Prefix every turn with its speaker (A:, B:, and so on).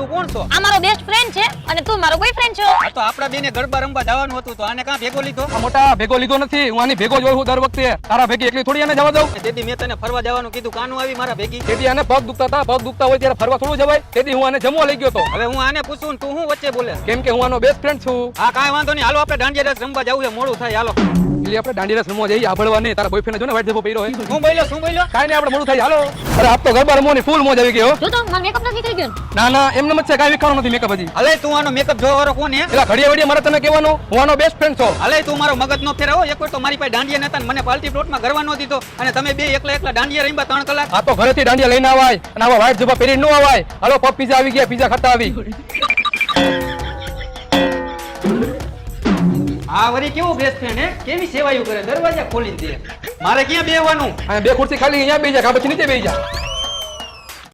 A: તું કોણ છો?
B: આ મારો બેસ્ટ ફ્રેન્ડ છે અને તું મારો બોયફ્રેન્ડ છો.
A: આ તો આપડા બેને ગરબા રમવા જવાનું હતું તો આને કાં ભેગો લીધો?
C: આ મોટા ભેગો લીધો નથી, હું આની ભેગો જ હોઉં છું દર વખતે. તારા ભેગી એકલી થોડી આને જવા દઉં?
A: તેથી મેં તને ફરવા જવાનું કીધું, કાનું આવી મારા ભેગી.
C: તેથી આને પગ દુખતા હતા, પગ દુખતા હોય ત્યારે ફરવા થોડું જવાય? તેથી હું આને જમવા લઈ ગયો તો.
A: હવે હું આને પૂછું તું શું વચ્ચે બોલે?
C: કેમ કે હું આનો બેસ્ટ ફ્રેન્ડ છું.
A: હા કાંઈ વાંધો નહીં, હાલો આપણે દાંડિયા રસ રમવા જવું છે, મોડું થાય હાલો.
C: એટલે આપણે દાંડિયા રસ રમવા જઈએ, આભળવા નહીં. તારા બોયફ્રેન્ડ જો ને વાઈટ જબો પહેર્યો હોય.
A: શું બોલ્યો શું બોલ્યો?
C: કાંઈ નહીં, આપણે મોડું થાય હાલો. અરે આપ તો ગરબા રમવાની ફૂલ મોજ આવી ગઈ હો.
B: જો તો મારો મેકઅપ નથી થઈ ગયો.
C: ના ના એમને મત છે, કાંઈ વિખાણો નથી મેકઅપ હજી.
A: હલે તું આનો મેકઅપ જોવા વાળો કોણ હે?
C: એટલે ઘડિયા વડિયા મારે તને કહેવાનું, હું આનો બેસ્ટ ફ્રેન્ડ છું.
A: હલે તું મારો મગજ નો ફેરવો. એક વાર તો મારી પાસે દાંડિયા નતા ને મને પાર્ટી પ્લોટમાં ગરવા નો દીધો અને તમે બે એકલા એકલા દાંડિયા રમ્યા 3 કલાક.
C: આ તો ઘરેથી દાંડિયા લઈને આવાય અને આવા વાઈટ જબા પહેરીને ન આવાય. હાલો પપ પીઝા આવી ગયા, પીઝા ખાતા આવી.
A: આ વરી કેવું બેસ્ટ ફ્રેન્ડ હે, કેવી સેવાયું કરે, દરવાજા ખોલી દે. મારે ક્યાં બેહવાનું?
C: અને બે ખુરશી ખાલી અહીંયા બેસી જા, કા પછી નીચે બેસી જા.